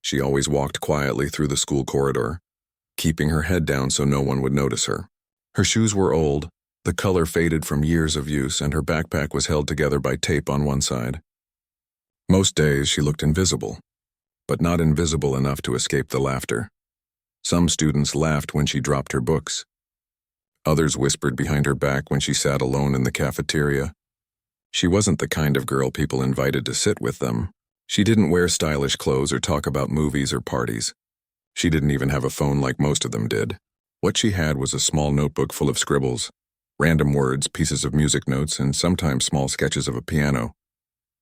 She always walked quietly through the school corridor, keeping her head down so no one would notice her. Her shoes were old, the color faded from years of use, and her backpack was held together by tape on one side. Most days she looked invisible, but not invisible enough to escape the laughter. Some students laughed when she dropped her books. Others whispered behind her back when she sat alone in the cafeteria. She wasn't the kind of girl people invited to sit with them. She didn't wear stylish clothes or talk about movies or parties. She didn't even have a phone like most of them did. What she had was a small notebook full of scribbles, random words, pieces of music notes, and sometimes small sketches of a piano.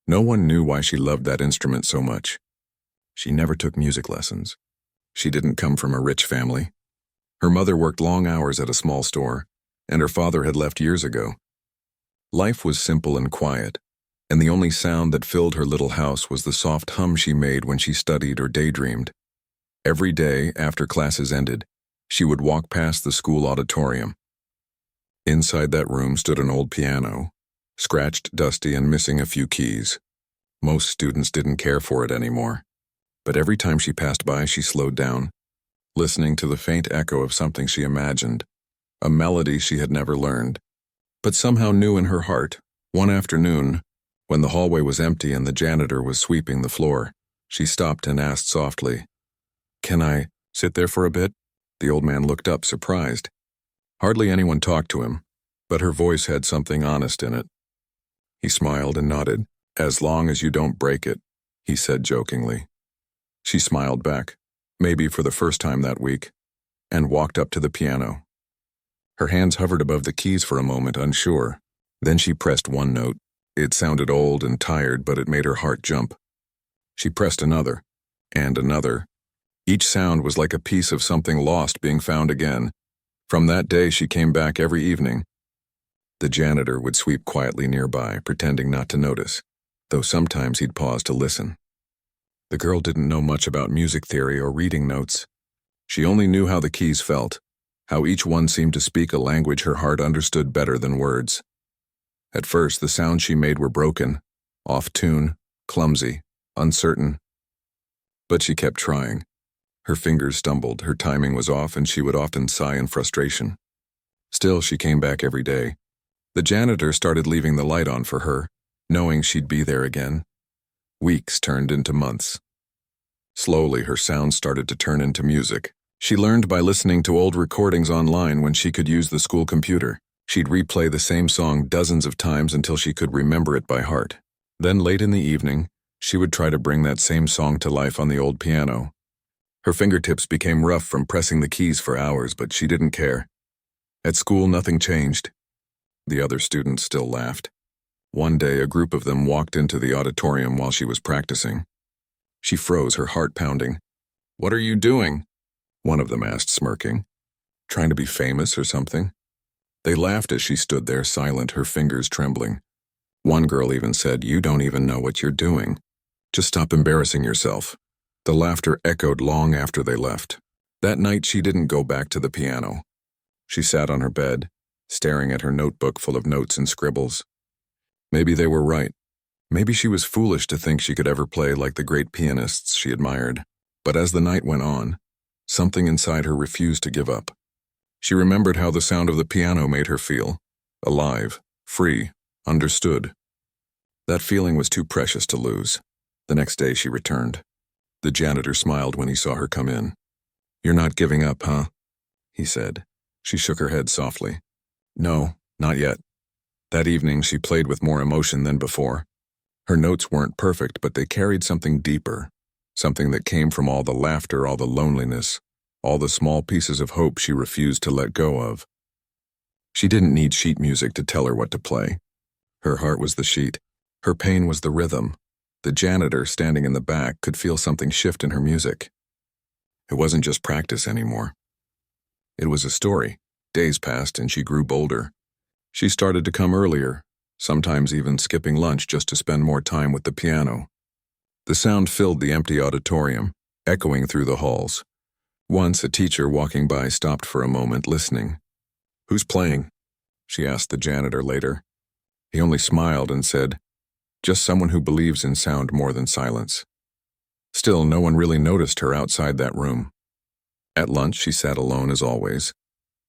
No one knew why she loved that instrument so much. She never took music lessons. She didn't come from a rich family. Her mother worked long hours at a small store, and her father had left years ago. Life was simple and quiet, and the only sound that filled her little house was the soft hum she made when she studied or daydreamed. Every day, after classes ended, she would walk past the school auditorium. Inside that room stood an old piano, scratched, dusty, and missing a few keys. Most students didn't care for it anymore, but every time she passed by, she slowed down, listening to the faint echo of something she imagined, a melody she had never learned, but somehow knew in her heart. One afternoon, when the hallway was empty and the janitor was sweeping the floor, she stopped and asked softly, "Can I sit there for a bit?" The old man looked up, surprised. Hardly anyone talked to him, but her voice had something honest in it. He smiled and nodded. "As long as you don't break it," he said jokingly. She smiled back, maybe for the first time that week, and walked up to the piano. Her hands hovered above the keys for a moment, unsure. Then she pressed one note. It sounded old and tired, but it made her heart jump. She pressed another, and another. Each sound was like a piece of something lost being found again. From that day, she came back every evening. The janitor would sweep quietly nearby, pretending not to notice, though sometimes he'd pause to listen. The girl didn't know much about music theory or reading notes. She only knew how the keys felt, how each one seemed to speak a language her heart understood better than words. At first, the sounds she made were broken, off tune, clumsy, uncertain. But she kept trying. Her fingers stumbled, her timing was off, and she would often sigh in frustration. Still, she came back every day. The janitor started leaving the light on for her, knowing she'd be there again. Weeks turned into months. Slowly, her sounds started to turn into music. She learned by listening to old recordings online when she could use the school computer. She'd replay the same song dozens of times until she could remember it by heart. Then late in the evening, she would try to bring that same song to life on the old piano. Her fingertips became rough from pressing the keys for hours, but she didn't care. At school, nothing changed. The other students still laughed. One day, a group of them walked into the auditorium while she was practicing. She froze, her heart pounding. "What are you doing?" one of them asked, smirking. "Trying to be famous or something?" They laughed as she stood there, silent, her fingers trembling. One girl even said, "You don't even know what you're doing. Just stop embarrassing yourself." The laughter echoed long after they left. That night, she didn't go back to the piano. She sat on her bed, staring at her notebook full of notes and scribbles. Maybe they were right. Maybe she was foolish to think she could ever play like the great pianists she admired. But as the night went on, something inside her refused to give up. She remembered how the sound of the piano made her feel, alive, free, understood. That feeling was too precious to lose. The next day she returned. The janitor smiled when he saw her come in. "You're not giving up, huh?" he said. She shook her head softly. "No, not yet." That evening she played with more emotion than before. Her notes weren't perfect, but they carried something deeper, something that came from all the laughter, all the loneliness, all the small pieces of hope she refused to let go of. She didn't need sheet music to tell her what to play. Her heart was the sheet. Her pain was the rhythm. The janitor, standing in the back, could feel something shift in her music. It wasn't just practice anymore. It was a story. Days passed and she grew bolder. She started to come earlier, sometimes even skipping lunch just to spend more time with the piano. The sound filled the empty auditorium, echoing through the halls. Once, a teacher walking by stopped for a moment, listening. "Who's playing?" she asked the janitor later. He only smiled and said, "Just someone who believes in sound more than silence." Still, no one really noticed her outside that room. At lunch, she sat alone as always,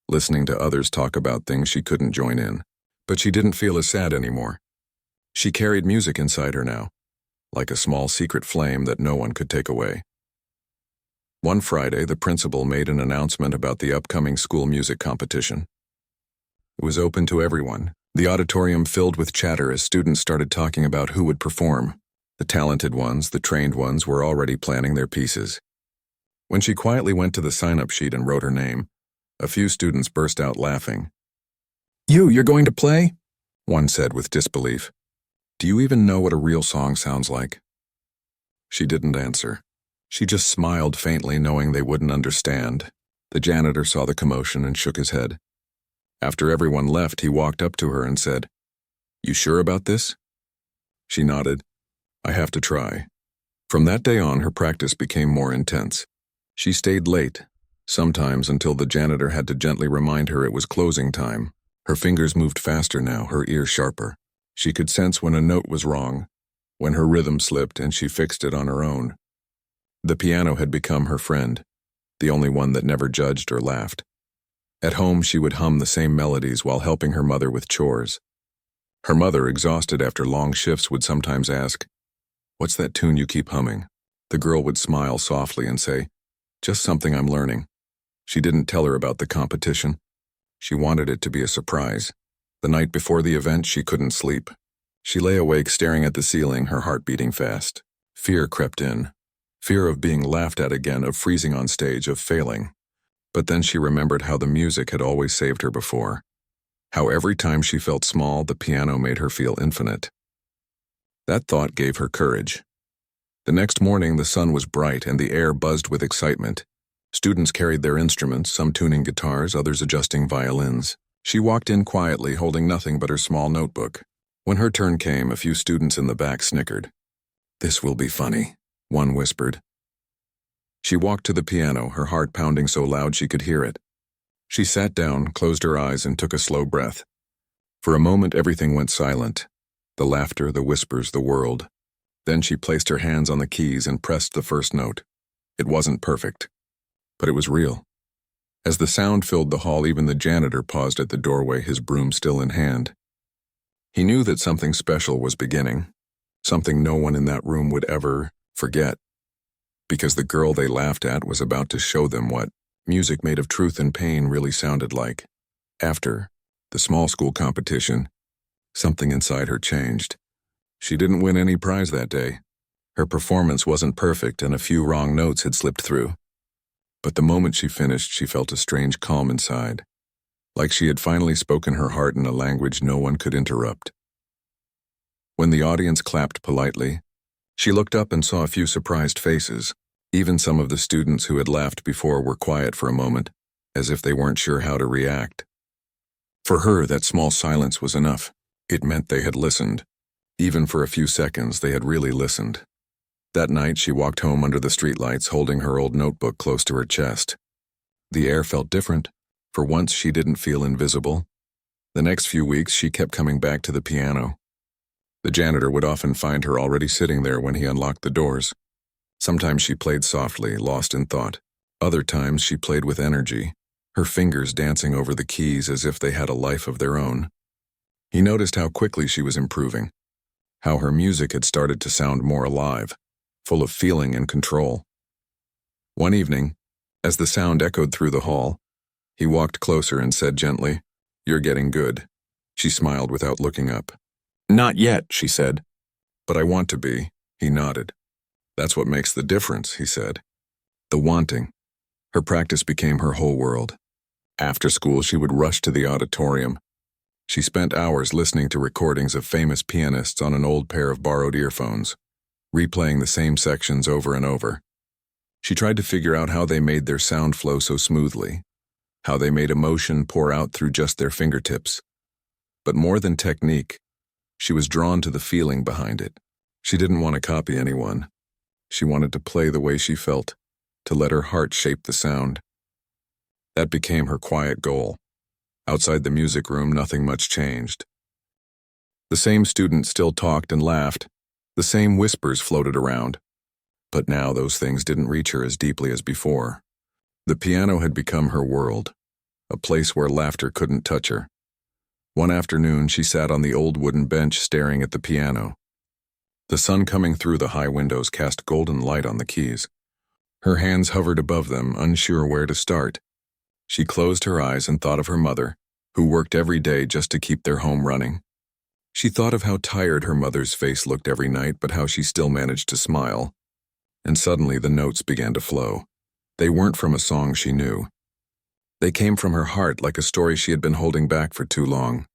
listening to others talk about things she couldn't join in. But she didn't feel as sad anymore. She carried music inside her now, like a small secret flame that no one could take away. One Friday, the principal made an announcement about the upcoming school music competition. It was open to everyone. The auditorium filled with chatter as students started talking about who would perform. The talented ones, the trained ones, were already planning their pieces. When she quietly went to the sign-up sheet and wrote her name, a few students burst out laughing. You're going to play?" one said with disbelief. "Do you even know what a real song sounds like?" She didn't answer. She just smiled faintly, knowing they wouldn't understand. The janitor saw the commotion and shook his head. After everyone left, he walked up to her and said, "You sure about this?" She nodded. "I have to try." From that day on, her practice became more intense. She stayed late, sometimes until the janitor had to gently remind her it was closing time. Her fingers moved faster now, her ears sharper. She could sense when a note was wrong, when her rhythm slipped, and she fixed it on her own. The piano had become her friend, the only one that never judged or laughed. At home, she would hum the same melodies while helping her mother with chores. Her mother, exhausted after long shifts, would sometimes ask, "What's that tune you keep humming?" The girl would smile softly and say, "Just something I'm learning." She didn't tell her about the competition. She wanted it to be a surprise. The night before the event, she couldn't sleep. She lay awake staring at the ceiling, her heart beating fast. Fear crept in. Fear of being laughed at again, of freezing on stage, of failing. But then she remembered how the music had always saved her before. How every time she felt small, the piano made her feel infinite. That thought gave her courage. The next morning, the sun was bright and the air buzzed with excitement. Students carried their instruments, some tuning guitars, others adjusting violins. She walked in quietly, holding nothing but her small notebook. When her turn came, a few students in the back snickered. "This will be funny," one whispered. She walked to the piano, her heart pounding so loud she could hear it. She sat down, closed her eyes, and took a slow breath. For a moment, everything went silent. The laughter, the whispers, the world. Then she placed her hands on the keys and pressed the first note. It wasn't perfect, but it was real. As the sound filled the hall, even the janitor paused at the doorway, his broom still in hand. He knew that something special was beginning, something no one in that room would ever forget, because the girl they laughed at was about to show them what music made of truth and pain really sounded like. After the small school competition, something inside her changed. She didn't win any prize that day. Her performance wasn't perfect and a few wrong notes had slipped through. But the moment she finished, she felt a strange calm inside, like she had finally spoken her heart in a language no one could interrupt. When the audience clapped politely, she looked up and saw a few surprised faces. Even some of the students who had laughed before were quiet for a moment, as if they weren't sure how to react. For her, that small silence was enough. It meant they had listened. Even for a few seconds, they had really listened. That night, she walked home under the streetlights, holding her old notebook close to her chest. The air felt different. For once, she didn't feel invisible. The next few weeks, she kept coming back to the piano. The janitor would often find her already sitting there when he unlocked the doors. Sometimes she played softly, lost in thought. Other times, she played with energy, her fingers dancing over the keys as if they had a life of their own. He noticed how quickly she was improving, how her music had started to sound more alive, full of feeling and control. One evening, as the sound echoed through the hall, he walked closer and said gently, "You're getting good." She smiled without looking up. "Not yet," she said. "But I want to be," he nodded. "That's what makes the difference," he said. The wanting. Her practice became her whole world. After school, she would rush to the auditorium. She spent hours listening to recordings of famous pianists on an old pair of borrowed earphones, replaying the same sections over and over. She tried to figure out how they made their sound flow so smoothly, how they made emotion pour out through just their fingertips. But more than technique, she was drawn to the feeling behind it. She didn't want to copy anyone. She wanted to play the way she felt, to let her heart shape the sound. That became her quiet goal. Outside the music room, nothing much changed. The same students still talked and laughed. The same whispers floated around. But now those things didn't reach her as deeply as before. The piano had become her world, a place where laughter couldn't touch her. One afternoon, she sat on the old wooden bench staring at the piano. The sun coming through the high windows cast golden light on the keys. Her hands hovered above them, unsure where to start. She closed her eyes and thought of her mother, who worked every day just to keep their home running. She thought of how tired her mother's face looked every night, but how she still managed to smile. And suddenly the notes began to flow. They weren't from a song she knew. They came from her heart, like a story she had been holding back for too long.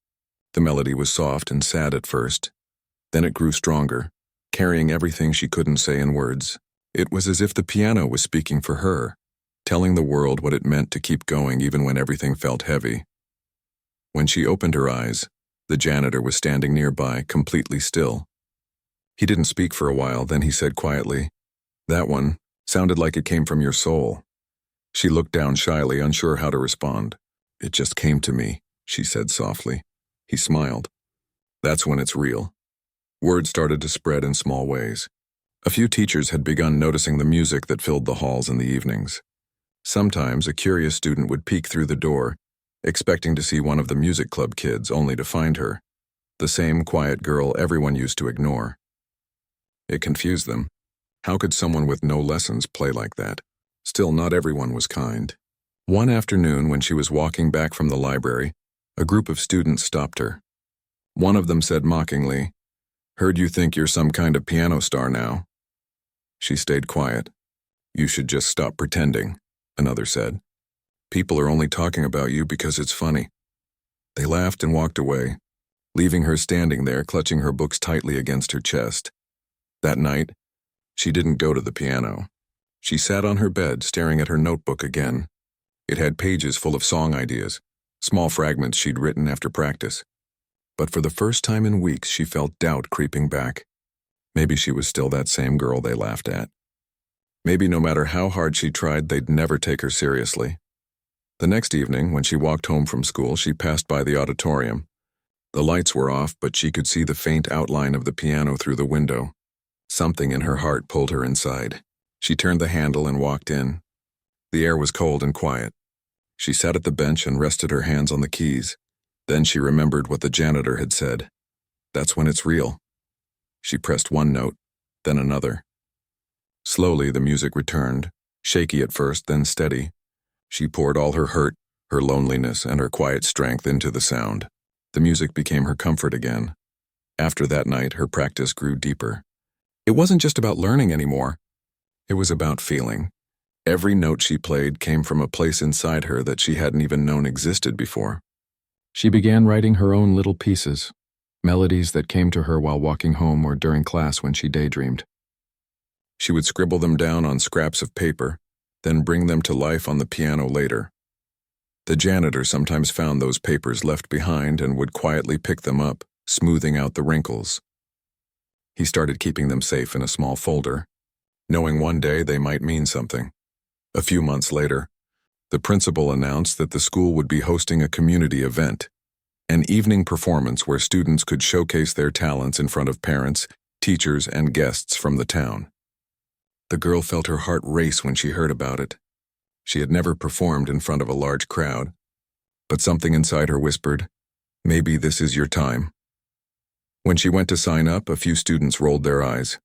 The melody was soft and sad at first. Then it grew stronger, carrying everything she couldn't say in words. It was as if the piano was speaking for her, telling the world what it meant to keep going even when everything felt heavy. When she opened her eyes, the janitor was standing nearby, completely still. He didn't speak for a while, then he said quietly, "That one sounded like it came from your soul." She looked down shyly, unsure how to respond. "It just came to me," she said softly. He smiled. "That's when it's real." Word started to spread in small ways. A few teachers had begun noticing the music that filled the halls in the evenings. Sometimes a curious student would peek through the door, expecting to see one of the music club kids, only to find her, the same quiet girl everyone used to ignore. It confused them. How could someone with no lessons play like that? Still, not everyone was kind. One afternoon, when she was walking back from the library, a group of students stopped her. One of them said mockingly, "Heard you think you're some kind of piano star now." She stayed quiet. "You should just stop pretending," another said. "People are only talking about you because it's funny." They laughed and walked away, leaving her standing there, clutching her books tightly against her chest. That night, she didn't go to the piano. She sat on her bed, staring at her notebook again. It had pages full of song ideas, small fragments she'd written after practice. But for the first time in weeks, she felt doubt creeping back. Maybe she was still that same girl they laughed at. Maybe no matter how hard she tried, they'd never take her seriously. The next evening, when she walked home from school, she passed by the auditorium. The lights were off, but she could see the faint outline of the piano through the window. Something in her heart pulled her inside. She turned the handle and walked in. The air was cold and quiet. She sat at the bench and rested her hands on the keys. Then she remembered what the janitor had said. "That's when it's real." She pressed one note, then another. Slowly the music returned, shaky at first, then steady. She poured all her hurt, her loneliness, and her quiet strength into the sound. The music became her comfort again. After that night, her practice grew deeper. It wasn't just about learning anymore. It was about feeling. Every note she played came from a place inside her that she hadn't even known existed before. She began writing her own little pieces, melodies that came to her while walking home or during class when she daydreamed. She would scribble them down on scraps of paper, then bring them to life on the piano later. The janitor sometimes found those papers left behind and would quietly pick them up, smoothing out the wrinkles. He started keeping them safe in a small folder, knowing one day they might mean something. A few months later, the principal announced that the school would be hosting a community event, an evening performance where students could showcase their talents in front of parents, teachers, and guests from the town. The girl felt her heart race when she heard about it. She had never performed in front of a large crowd, but something inside her whispered, "Maybe this is your time." When she went to sign up, a few students rolled their eyes.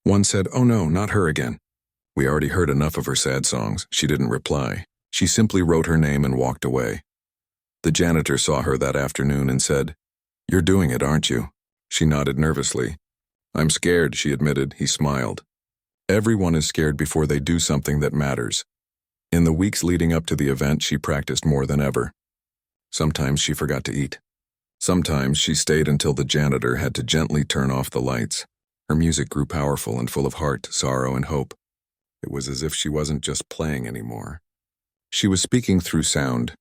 One said, "Oh no, not her again. We already heard enough of her sad songs." She didn't reply. She simply wrote her name and walked away. The janitor saw her that afternoon and said, "You're doing it, aren't you?" She nodded nervously. "I'm scared," she admitted. He smiled. Everyone is scared before they do something that matters. In the weeks leading up to the event, she practiced more than ever. Sometimes she forgot to eat. Sometimes she stayed until the janitor had to gently turn off the lights. Her music grew powerful and full of heart, sorrow, and hope. It was as if she wasn't just playing anymore. She was speaking through sound.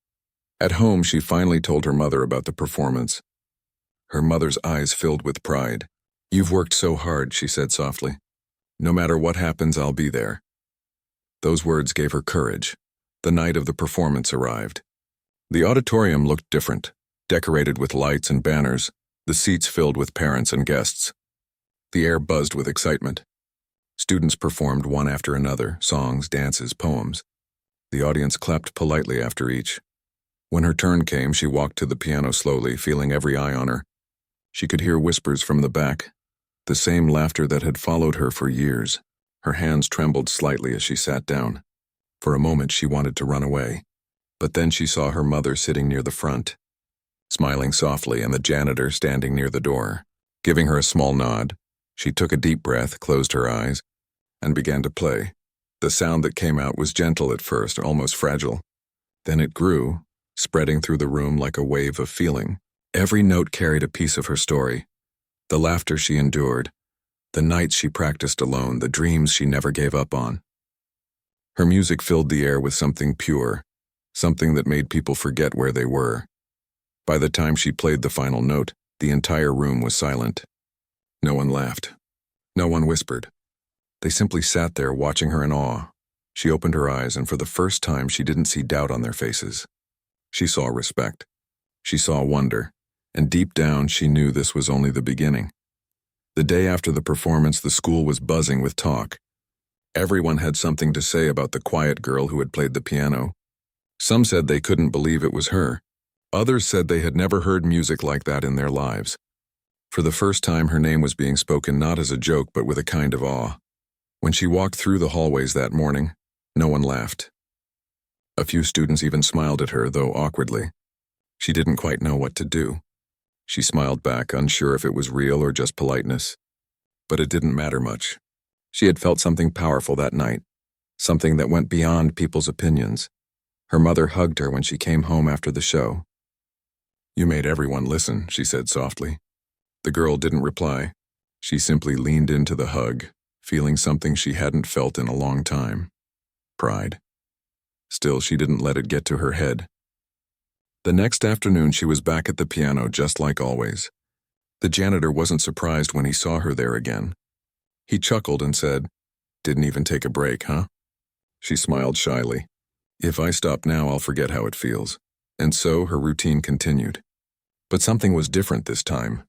At home, she finally told her mother about the performance. Her mother's eyes filled with pride. "You've worked so hard," she said softly. "No matter what happens, I'll be there." Those words gave her courage. The night of the performance arrived. The auditorium looked different, decorated with lights and banners, the seats filled with parents and guests. The air buzzed with excitement. Students performed one after another, songs, dances, poems. The audience clapped politely after each. When her turn came, she walked to the piano slowly, feeling every eye on her. She could hear whispers from the back, the same laughter that had followed her for years. Her hands trembled slightly as she sat down. For a moment she wanted to run away, but then she saw her mother sitting near the front, smiling softly, and the janitor standing near the door. Giving her a small nod, she took a deep breath, closed her eyes, and began to play. The sound that came out was gentle at first, almost fragile. Then it grew, spreading through the room like a wave of feeling. Every note carried a piece of her story. The laughter she endured, the nights she practiced alone, the dreams she never gave up on. Her music filled the air with something pure, something that made people forget where they were. By the time she played the final note, the entire room was silent. No one laughed. No one whispered. They simply sat there watching her in awe. She opened her eyes, and for the first time she didn't see doubt on their faces. She saw respect. She saw wonder, and deep down she knew this was only the beginning. The day after the performance, the school was buzzing with talk. Everyone had something to say about the quiet girl who had played the piano. Some said they couldn't believe it was her. Others said they had never heard music like that in their lives. For the first time, her name was being spoken not as a joke but with a kind of awe. When she walked through the hallways that morning, no one laughed. A few students even smiled at her, though awkwardly. She didn't quite know what to do. She smiled back, unsure if it was real or just politeness. But it didn't matter much. She had felt something powerful that night, something that went beyond people's opinions. Her mother hugged her when she came home after the show. "You made everyone listen," she said softly. The girl didn't reply. She simply leaned into the hug, feeling something she hadn't felt in a long time. Pride. Still, she didn't let it get to her head. The next afternoon, she was back at the piano just like always. The janitor wasn't surprised when he saw her there again. He chuckled and said, "Didn't even take a break, huh?" She smiled shyly. "If I stop now, I'll forget how it feels." And so her routine continued. But something was different this time.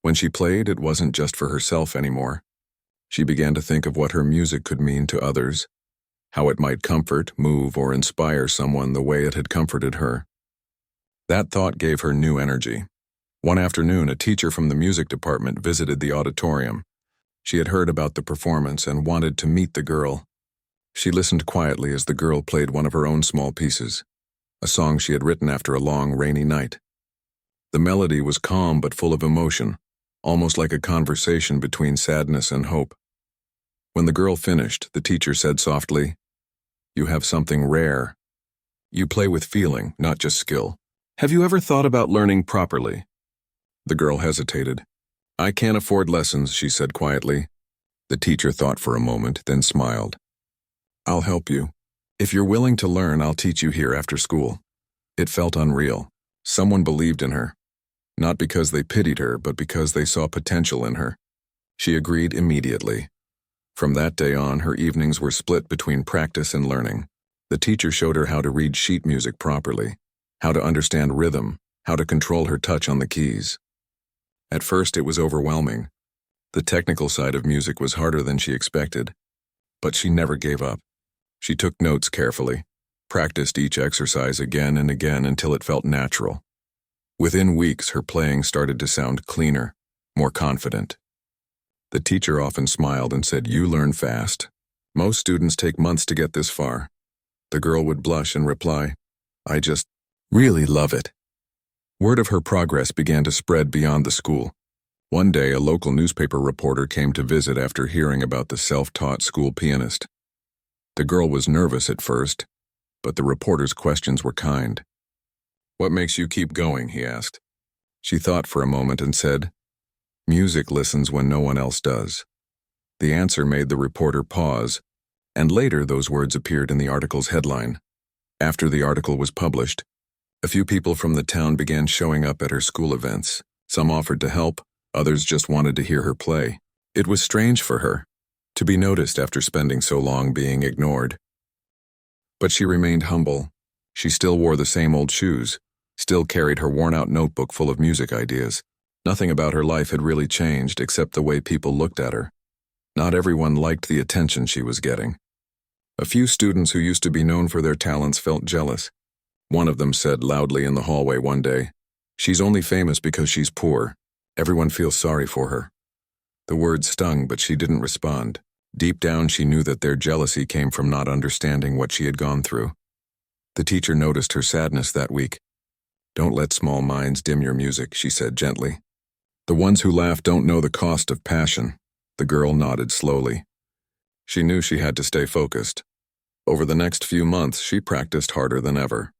When she played, it wasn't just for herself anymore. She began to think of what her music could mean to others, how it might comfort, move, or inspire someone the way it had comforted her. That thought gave her new energy. One afternoon, a teacher from the music department visited the auditorium. She had heard about the performance and wanted to meet the girl. She listened quietly as the girl played one of her own small pieces, a song she had written after a long, rainy night. The melody was calm but full of emotion, almost like a conversation between sadness and hope. When the girl finished, the teacher said softly, "You have something rare. You play with feeling, not just skill. Have you ever thought about learning properly?" The girl hesitated. "I can't afford lessons," she said quietly. The teacher thought for a moment, then smiled. "I'll help you. If you're willing to learn, I'll teach you here after school." It felt unreal. Someone believed in her. Not because they pitied her, but because they saw potential in her. She agreed immediately. From that day on, her evenings were split between practice and learning. The teacher showed her how to read sheet music properly, how to understand rhythm, how to control her touch on the keys. At first, it was overwhelming. The technical side of music was harder than she expected. But she never gave up. She took notes carefully, practiced each exercise again and again until it felt natural. Within weeks, her playing started to sound cleaner, more confident. The teacher often smiled and said, "You learn fast. Most students take months to get this far." The girl would blush and reply, "I just really love it." Word of her progress began to spread beyond the school. One day, a local newspaper reporter came to visit after hearing about the self-taught school pianist. The girl was nervous at first, but the reporter's questions were kind. "What makes you keep going?" he asked. She thought for a moment and said, "Music listens when no one else does." The answer made the reporter pause, and later those words appeared in the article's headline. After the article was published, a few people from the town began showing up at her school events. Some offered to help, others just wanted to hear her play. It was strange for her to be noticed after spending so long being ignored. But she remained humble. She still wore the same old shoes, still carried her worn-out notebook full of music ideas. Nothing about her life had really changed except the way people looked at her. Not everyone liked the attention she was getting. A few students who used to be known for their talents felt jealous. One of them said loudly in the hallway one day, "She's only famous because she's poor. Everyone feels sorry for her." The words stung, but she didn't respond. Deep down, she knew that their jealousy came from not understanding what she had gone through. The teacher noticed her sadness that week. "Don't let small minds dim your music," she said gently. "The ones who laugh don't know the cost of passion." The girl nodded slowly. She knew she had to stay focused. Over the next few months, she practiced harder than ever.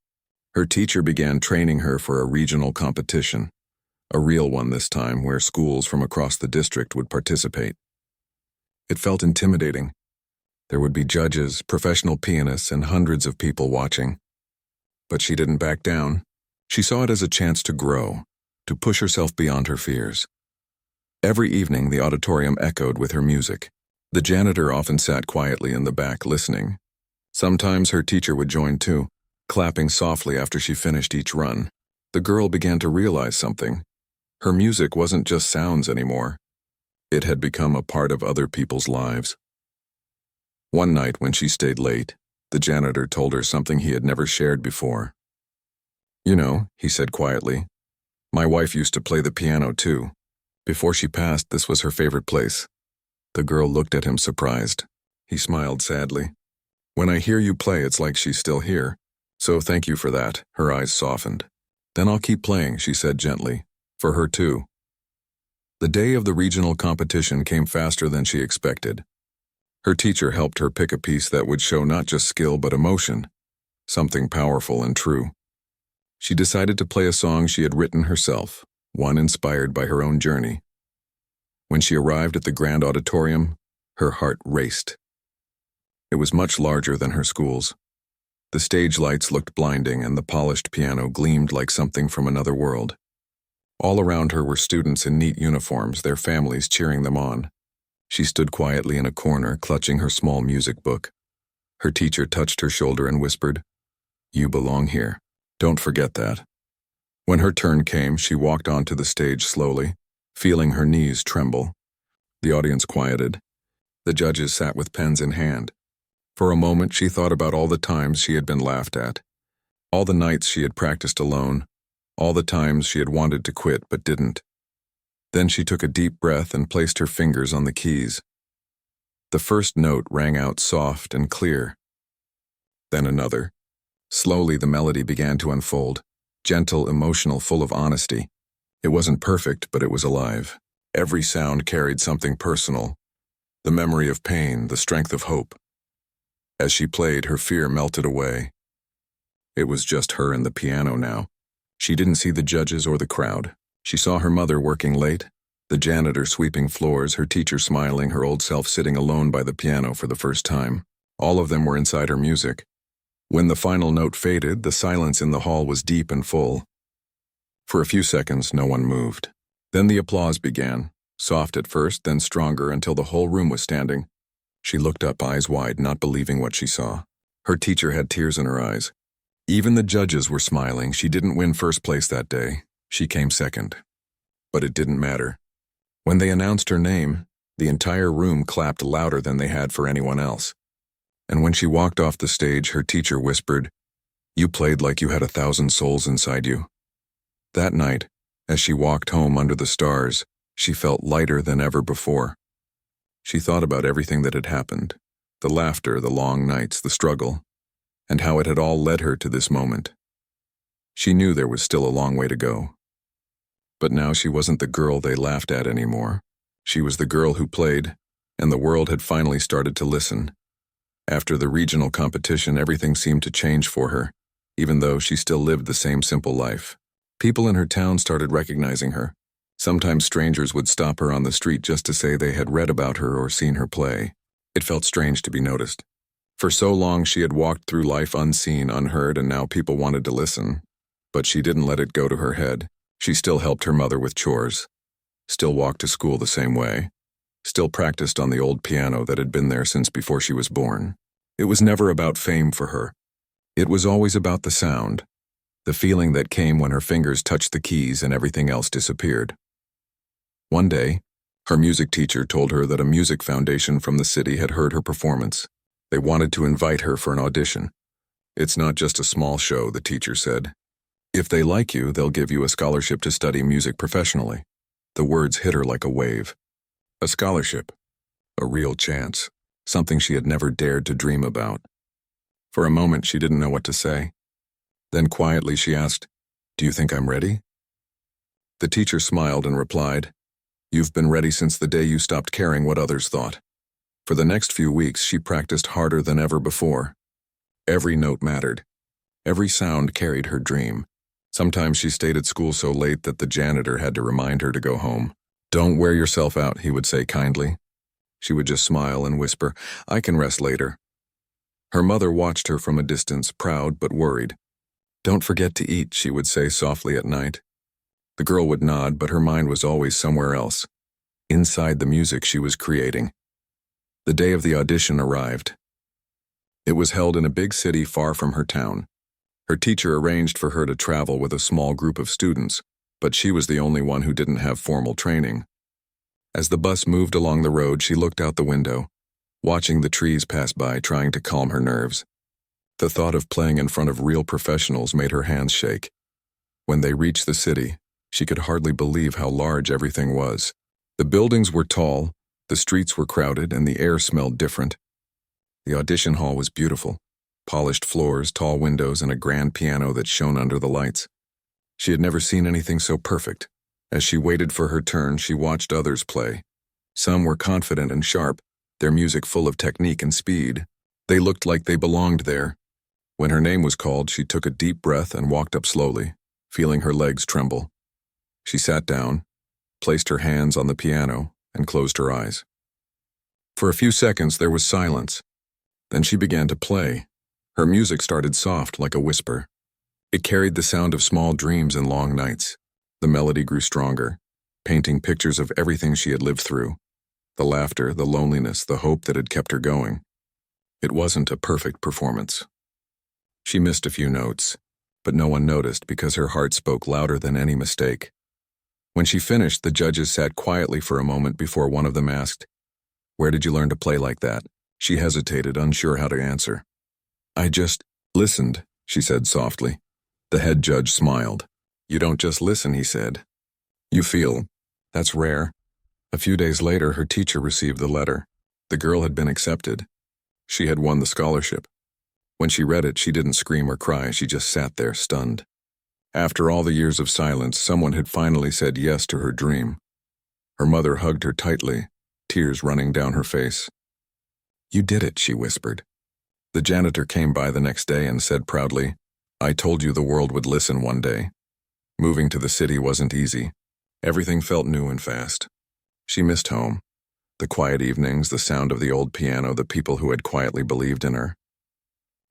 Her teacher began training her for a regional competition, a real one this time, where schools from across the district would participate. It felt intimidating. There would be judges, professional pianists, and hundreds of people watching. But she didn't back down. She saw it as a chance to grow, to push herself beyond her fears. Every evening, the auditorium echoed with her music. The janitor often sat quietly in the back, listening. Sometimes her teacher would join too, clapping softly after she finished each run. The girl began to realize something. Her music wasn't just sounds anymore. It had become a part of other people's lives. One night when she stayed late, the janitor told her something he had never shared before. "You know," he said quietly, "my wife used to play the piano too. Before she passed, this was her favorite place." The girl looked at him surprised. He smiled sadly. "When I hear you play, it's like she's still here. So thank you for that." Her eyes softened. "Then I'll keep playing," she said gently. "For her too." The day of the regional competition came faster than she expected. Her teacher helped her pick a piece that would show not just skill but emotion, something powerful and true. She decided to play a song she had written herself, one inspired by her own journey. When she arrived at the grand auditorium, her heart raced. It was much larger than her school's. The stage lights looked blinding, and the polished piano gleamed like something from another world. All around her were students in neat uniforms, their families cheering them on. She stood quietly in a corner, clutching her small music book. Her teacher touched her shoulder and whispered, "You belong here. Don't forget that." When her turn came, she walked onto the stage slowly, feeling her knees tremble. The audience quieted. The judges sat with pens in hand. For a moment, she thought about all the times she had been laughed at, all the nights she had practiced alone, all the times she had wanted to quit but didn't. Then she took a deep breath and placed her fingers on the keys. The first note rang out soft and clear. Then another. Slowly, the melody began to unfold, gentle, emotional, full of honesty. It wasn't perfect, but it was alive. Every sound carried something personal, the memory of pain, the strength of hope. As she played, her fear melted away. It was just her and the piano now. She didn't see the judges or the crowd. She saw her mother working late, the janitor sweeping floors, her teacher smiling, her old self sitting alone by the piano for the first time. All of them were inside her music. When the final note faded, the silence in the hall was deep and full. For a few seconds, no one moved. Then the applause began, soft at first, then stronger until the whole room was standing. She looked up, eyes wide, not believing what she saw. Her teacher had tears in her eyes. Even the judges were smiling. She didn't win first place that day. She came second. But it didn't matter. When they announced her name, the entire room clapped louder than they had for anyone else. And when she walked off the stage, her teacher whispered, "You played like you had 1,000 souls inside you." That night, as she walked home under the stars, she felt lighter than ever before. She thought about everything that had happened, the laughter, the long nights, the struggle, and how it had all led her to this moment. She knew there was still a long way to go. But now she wasn't the girl they laughed at anymore. She was the girl who played, and the world had finally started to listen. After the regional competition, everything seemed to change for her, even though she still lived the same simple life. People in her town started recognizing her. Sometimes strangers would stop her on the street just to say they had read about her or seen her play. It felt strange to be noticed. For so long she had walked through life unseen, unheard, and now people wanted to listen. But she didn't let it go to her head. She still helped her mother with chores, still walked to school the same way, still practiced on the old piano that had been there since before she was born. It was never about fame for her. It was always about the sound, the feeling that came when her fingers touched the keys and everything else disappeared. One day, Her music teacher told her that a music foundation from the city had heard her performance. They wanted to invite her for an audition. "It's not just a small show," the teacher said. "If they like you, they'll give you a scholarship to study music professionally." The words hit her like a wave. A scholarship. A real chance. Something she had never dared to dream about. For a moment, she didn't know what to say. Then quietly she asked, "Do you think I'm ready?" The teacher smiled and replied, "You've been ready since the day you stopped caring what others thought." For the next few weeks, she practiced harder than ever before. Every note mattered. Every sound carried her dream. Sometimes she stayed at school so late that the janitor had to remind her to go home. "Don't wear yourself out," he would say kindly. She would just smile and whisper, "I can rest later." Her mother watched her from a distance, proud but worried. "Don't forget to eat," she would say softly at night. The girl would nod, but her mind was always somewhere else, inside the music she was creating. The day of the audition arrived. It was held in a big city far from her town. Her teacher arranged for her to travel with a small group of students, but she was the only one who didn't have formal training. As the bus moved along the road, she looked out the window, watching the trees pass by, trying to calm her nerves. The thought of playing in front of real professionals made her hands shake. When they reached the city, she could hardly believe how large everything was. The buildings were tall, the streets were crowded, and the air smelled different. The audition hall was beautiful. Polished floors, tall windows, and a grand piano that shone under the lights. She had never seen anything so perfect. As she waited for her turn, she watched others play. Some were confident and sharp, their music full of technique and speed. They looked like they belonged there. When her name was called, she took a deep breath and walked up slowly, feeling her legs tremble. She sat down, placed her hands on the piano, and closed her eyes. For a few seconds, there was silence. Then she began to play. Her music started soft, like a whisper. It carried the sound of small dreams and long nights. The melody grew stronger, painting pictures of everything she had lived through. The laughter, the loneliness, the hope that had kept her going. It wasn't a perfect performance. She missed a few notes, but no one noticed because her heart spoke louder than any mistake. When she finished, the judges sat quietly for a moment before one of them asked, "Where did you learn to play like that?" She hesitated, unsure how to answer. "I just listened," she said softly. The head judge smiled. "You don't just listen," he said. "You feel. That's rare." A few days later, her teacher received the letter. The girl had been accepted. She had won the scholarship. When she read it, she didn't scream or cry, she just sat there, stunned. After all the years of silence, someone had finally said yes to her dream. Her mother hugged her tightly, tears running down her face. "You did it," she whispered. The janitor came by the next day and said proudly, "I told you the world would listen one day." Moving to the city wasn't easy. Everything felt new and fast. She missed home. The quiet evenings, the sound of the old piano, the people who had quietly believed in her.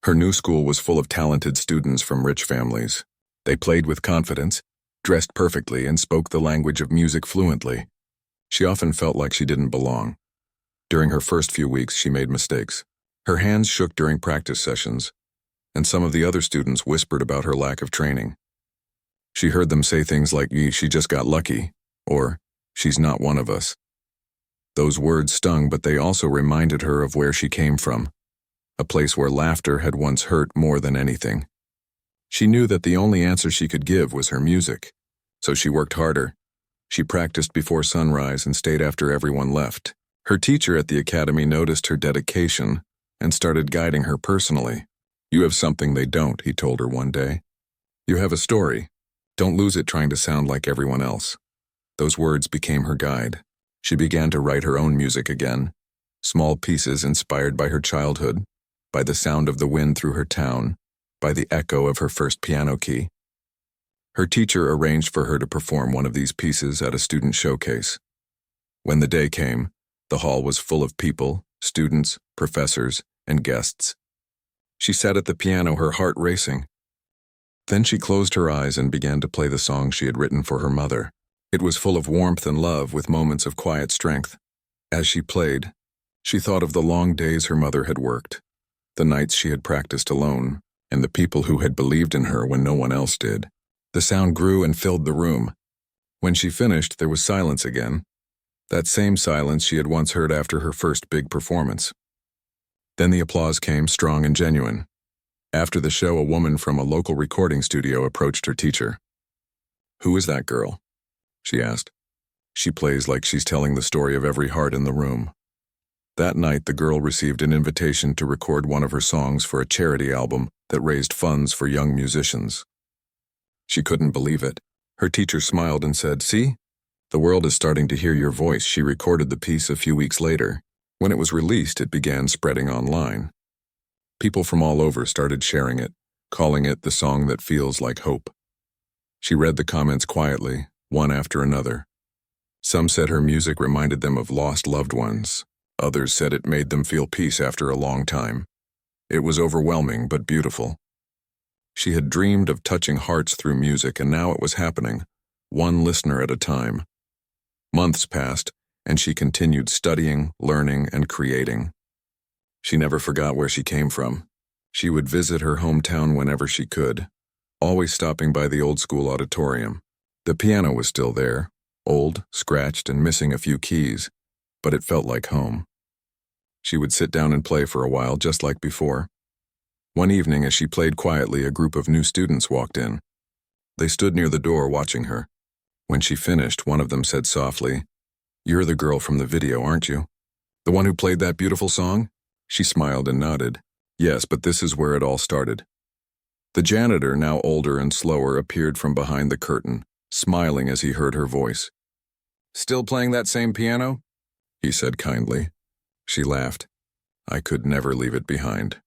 Her new school was full of talented students from rich families. They played with confidence, dressed perfectly, and spoke the language of music fluently. She often felt like she didn't belong. During her first few weeks, she made mistakes. Her hands shook during practice sessions, and some of the other students whispered about her lack of training. She heard them say things like, "She just got lucky," or, "She's not one of us." Those words stung, but they also reminded her of where she came from, a place where laughter had once hurt more than anything. She knew that the only answer she could give was her music, so she worked harder. She practiced before sunrise and stayed after everyone left. Her teacher at the academy noticed her dedication and started guiding her personally. "You have something they don't," he told her one day. "You have a story. Don't lose it trying to sound like everyone else." Those words became her guide. She began to write her own music again, small pieces inspired by her childhood, by the sound of the wind through her town, by the echo of her first piano key. Her teacher arranged for her to perform one of these pieces at a student showcase. When the day came, the hall was full of people, students, professors, and guests. She sat at the piano, her heart racing. Then she closed her eyes and began to play the song she had written for her mother. It was full of warmth and love, with moments of quiet strength. As she played, she thought of the long days her mother had worked, the nights she had practiced alone, and the people who had believed in her when no one else did. The sound grew and filled the room. When she finished, there was silence again. That same silence she had once heard after her first big performance. Then the applause came, strong and genuine. After the show, a woman from a local recording studio approached her teacher. "Who is that girl?" she asked. "She plays like she's telling the story of every heart in the room." That night, the girl received an invitation to record one of her songs for a charity album that raised funds for young musicians. She couldn't believe it. Her teacher smiled and said, "See? The world is starting to hear your voice." She recorded the piece a few weeks later. When it was released, it began spreading online. People from all over started sharing it, calling it the song that feels like hope. She read the comments quietly, one after another. Some said her music reminded them of lost loved ones. Others said it made them feel peace after a long time. It was overwhelming but beautiful. She had dreamed of touching hearts through music, and now it was happening, one listener at a time. Months passed, and she continued studying, learning, and creating. She never forgot where she came from. She would visit her hometown whenever she could, always stopping by the old school auditorium. The piano was still there, old, scratched, and missing a few keys, but it felt like home. She would sit down and play for a while, just like before. One evening, as she played quietly, a group of new students walked in. They stood near the door watching her. When she finished, one of them said softly, "You're the girl from the video, aren't you? The one who played that beautiful song?" She smiled and nodded. "Yes, but this is where it all started." The janitor, now older and slower, appeared from behind the curtain, smiling as he heard her voice. "Still playing that same piano?" he said kindly. She laughed. "I could never leave it behind."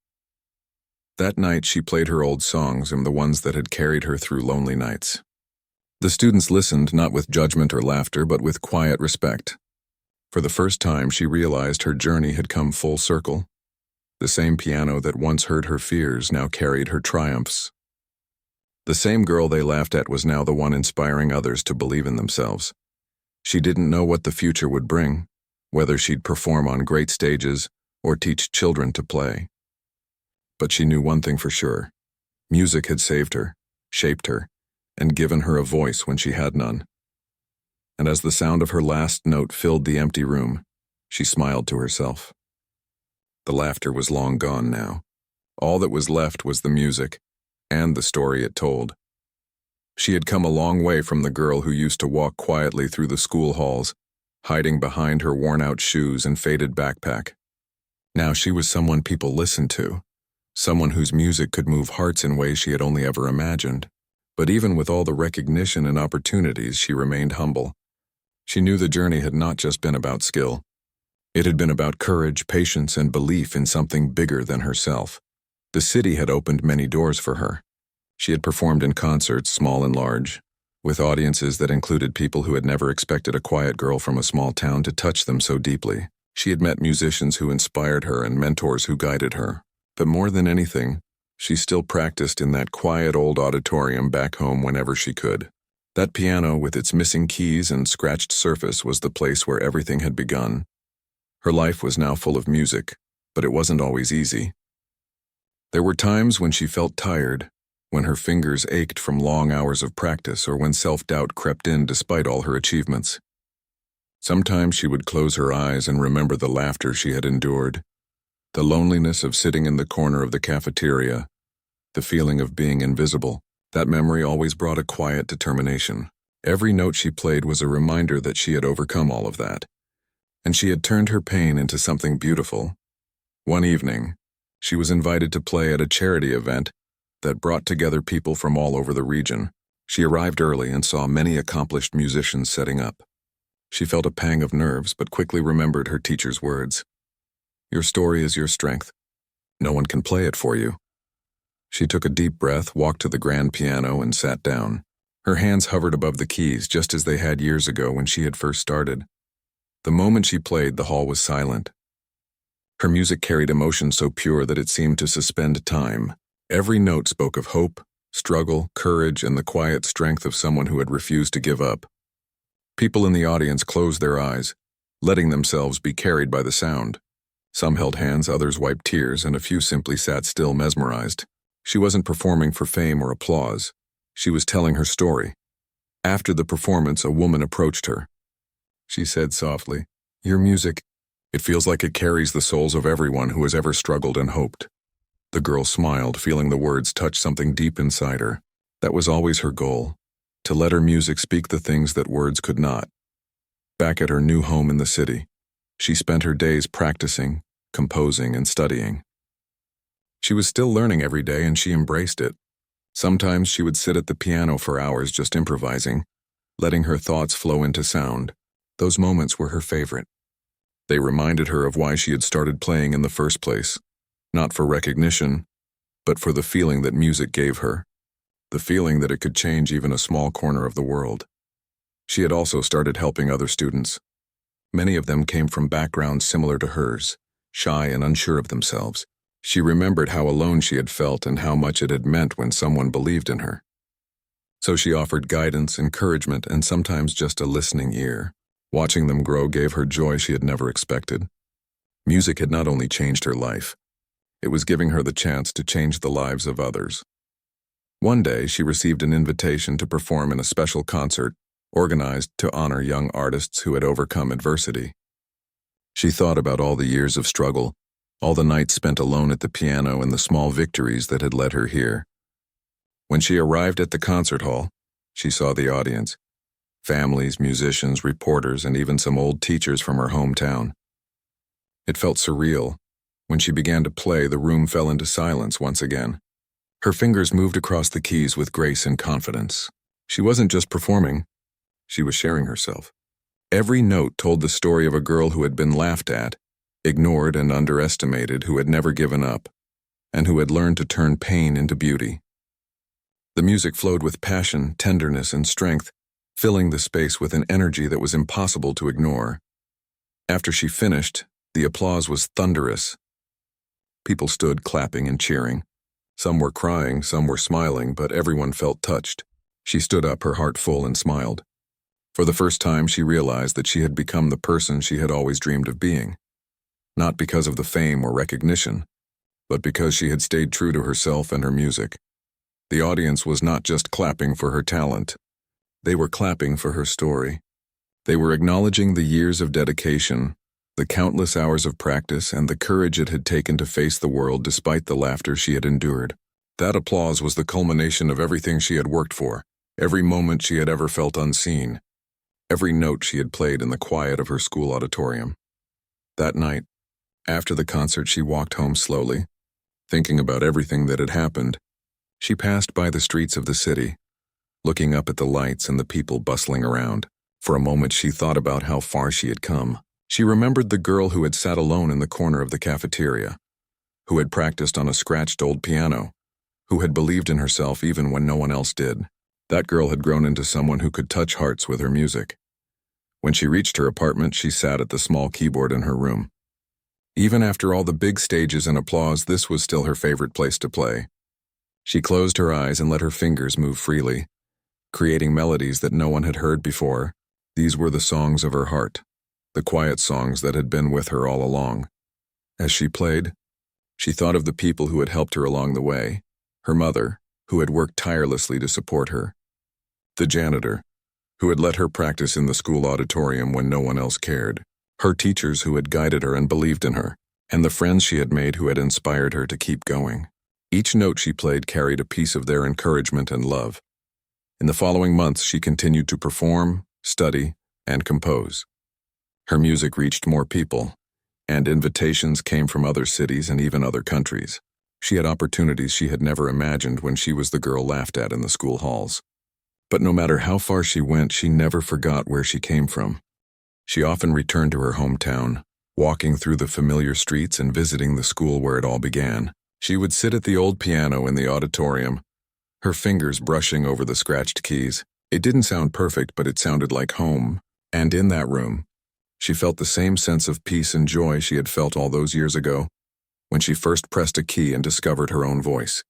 That night she played her old songs and the ones that had carried her through lonely nights. The students listened, not with judgment or laughter, but with quiet respect. For the first time, she realized her journey had come full circle. The same piano that once heard her fears now carried her triumphs. The same girl they laughed at was now the one inspiring others to believe in themselves. She didn't know what the future would bring, whether she'd perform on great stages or teach children to play. But she knew one thing for sure. Music had saved her, shaped her, and given her a voice when she had none. And as the sound of her last note filled the empty room, she smiled to herself. The laughter was long gone now. All that was left was the music and the story it told. She had come a long way from the girl who used to walk quietly through the school halls, hiding behind her worn-out shoes and faded backpack. Now she was someone people listened to, someone whose music could move hearts in ways she had only ever imagined. But even with all the recognition and opportunities, she remained humble. She knew the journey had not just been about skill. It had been about courage, patience, and belief in something bigger than herself. The city had opened many doors for her. She had performed in concerts, small and large, with audiences that included people who had never expected a quiet girl from a small town to touch them so deeply. She had met musicians who inspired her and mentors who guided her. But more than anything, she still practiced in that quiet old auditorium back home whenever she could. That piano, with its missing keys and scratched surface, was the place where everything had begun. Her life was now full of music, but it wasn't always easy. There were times when she felt tired, when her fingers ached from long hours of practice, or when self-doubt crept in despite all her achievements. Sometimes she would close her eyes and remember the laughter she had endured, the loneliness of sitting in the corner of the cafeteria, the feeling of being invisible. That memory always brought a quiet determination. Every note she played was a reminder that she had overcome all of that, and she had turned her pain into something beautiful. One evening, she was invited to play at a charity event that brought together people from all over the region. She arrived early and saw many accomplished musicians setting up. She felt a pang of nerves, but quickly remembered her teacher's words. "Your story is your strength. No one can play it for you." She took a deep breath, walked to the grand piano, and sat down. Her hands hovered above the keys, just as they had years ago when she had first started. The moment she played, the hall was silent. Her music carried emotion so pure that it seemed to suspend time. Every note spoke of hope, struggle, courage, and the quiet strength of someone who had refused to give up. People in the audience closed their eyes, letting themselves be carried by the sound. Some held hands, others wiped tears, and a few simply sat still, mesmerized. She wasn't performing for fame or applause. She was telling her story. After the performance, a woman approached her. she said softly. Your music, it feels like it carries the souls of everyone who has ever struggled and hoped. The girl smiled, feeling the words touch something deep inside her. That was always her goal, to let her music speak the things that words could not. Back at her new home in the city, she spent her days practicing, composing, and studying. She was still learning every day, and she embraced it. Sometimes she would sit at the piano for hours just improvising, letting her thoughts flow into sound. Those moments were her favorite. They reminded her of why she had started playing in the first place, not for recognition, but for the feeling that music gave her, the feeling that it could change even a small corner of the world. She had also started helping other students. Many of them came from backgrounds similar to hers, shy and unsure of themselves. She remembered how alone she had felt and how much it had meant when someone believed in her. So she offered guidance, encouragement, and sometimes just a listening ear. Watching them grow gave her joy she had never expected. Music had not only changed her life, it was giving her the chance to change the lives of others. One day, she received an invitation to perform in a special concert organized to honor young artists who had overcome adversity. She thought about all the years of struggle, all the nights spent alone at the piano, and the small victories that had led her here. When she arrived at the concert hall, she saw the audience: families, musicians, reporters, and even some old teachers from her hometown. It felt surreal. When she began to play, the room fell into silence once again. Her fingers moved across the keys with grace and confidence. She wasn't just performing, she was sharing herself. Every note told the story of a girl who had been laughed at, ignored, and underestimated, who had never given up, and who had learned to turn pain into beauty. The music flowed with passion, tenderness, and strength, filling the space with an energy that was impossible to ignore. After she finished, the applause was thunderous. People stood clapping and cheering. Some were crying, some were smiling, but everyone felt touched. She stood up, her heart full, and smiled. For the first time, she realized that she had become the person she had always dreamed of being. Not because of the fame or recognition, but because she had stayed true to herself and her music. The audience was not just clapping for her talent. They were clapping for her story. They were acknowledging the years of dedication, the countless hours of practice, and the courage it had taken to face the world despite the laughter she had endured. That applause was the culmination of everything she had worked for, every moment she had ever felt unseen, every note she had played in the quiet of her school auditorium. That night, after the concert, she walked home slowly, thinking about everything that had happened. She passed by the streets of the city, looking up at the lights and the people bustling around. For a moment, she thought about how far she had come. She remembered the girl who had sat alone in the corner of the cafeteria, who had practiced on a scratched old piano, who had believed in herself even when no one else did. That girl had grown into someone who could touch hearts with her music. When she reached her apartment, she sat at the small keyboard in her room. Even after all the big stages and applause, this was still her favorite place to play. She closed her eyes and let her fingers move freely, creating melodies that no one had heard before. These were the songs of her heart, the quiet songs that had been with her all along. As she played, she thought of the people who had helped her along the way: her mother, who had worked tirelessly to support her; the janitor, who had let her practice in the school auditorium when no one else cared; her teachers who had guided her and believed in her; and the friends she had made who had inspired her to keep going. Each note she played carried a piece of their encouragement and love. In the following months, she continued to perform, study, and compose. Her music reached more people, and invitations came from other cities and even other countries. She had opportunities she had never imagined when she was the girl laughed at in the school halls. But no matter how far she went, she never forgot where she came from. She often returned to her hometown, walking through the familiar streets and visiting the school where it all began. She would sit at the old piano in the auditorium, her fingers brushing over the scratched keys. It didn't sound perfect, but it sounded like home. And in that room, she felt the same sense of peace and joy she had felt all those years ago, when she first pressed a key and discovered her own voice.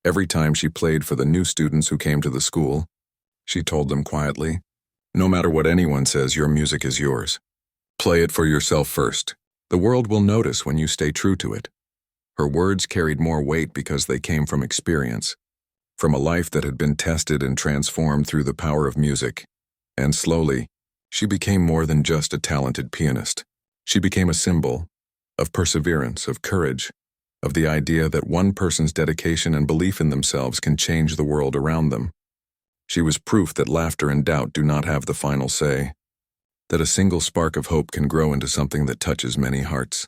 Every time she played for the new students who came to the school, she told them quietly, "No matter what anyone says, your music is yours. Play it for yourself first. The world will notice when you stay true to it." Her words carried more weight because they came from experience, from a life that had been tested and transformed through the power of music. And slowly, She became more than just a talented pianist. She became a symbol of perseverance, of courage, of the idea that one person's dedication and belief in themselves can change the world around them. She was proof that laughter and doubt do not have the final say, that a single spark of hope can grow into something that touches many hearts.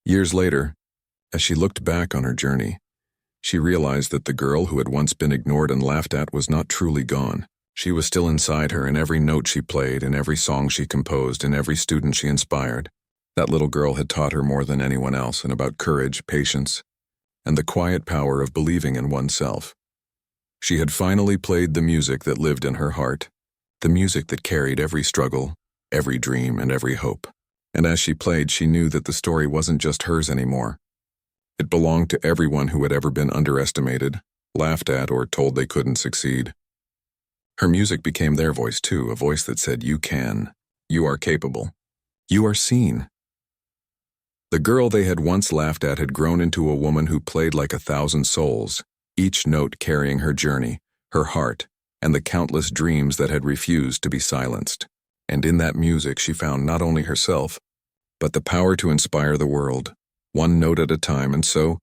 Years later, as she looked back on her journey, she realized that the girl who had once been ignored and laughed at was not truly gone. She was still inside her in every note she played, in every song she composed, in every student she inspired. That little girl had taught her more than anyone else, and about courage, patience, and the quiet power of believing in oneself. She had finally played the music that lived in her heart, the music that carried every struggle, every dream, and every hope. And as she played, she knew that the story wasn't just hers anymore. It belonged to everyone who had ever been underestimated, laughed at, or told they couldn't succeed. Her music became their voice too, a voice that said, "You can. You are capable. You are seen." The girl they had once laughed at had grown into a woman who played like 1,000 souls, each note carrying her journey, her heart, and the countless dreams that had refused to be silenced. And in that music she found not only herself, but the power to inspire the world, one note at a time. And so,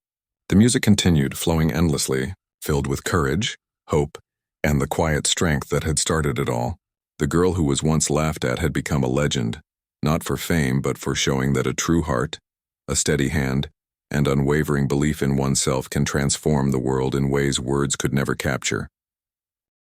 the music continued, flowing endlessly, filled with courage, hope, and the quiet strength that had started it all. The girl who was once laughed at had become a legend, not for fame but for showing that a true heart, a steady hand, and unwavering belief in oneself can transform the world in ways words could never capture.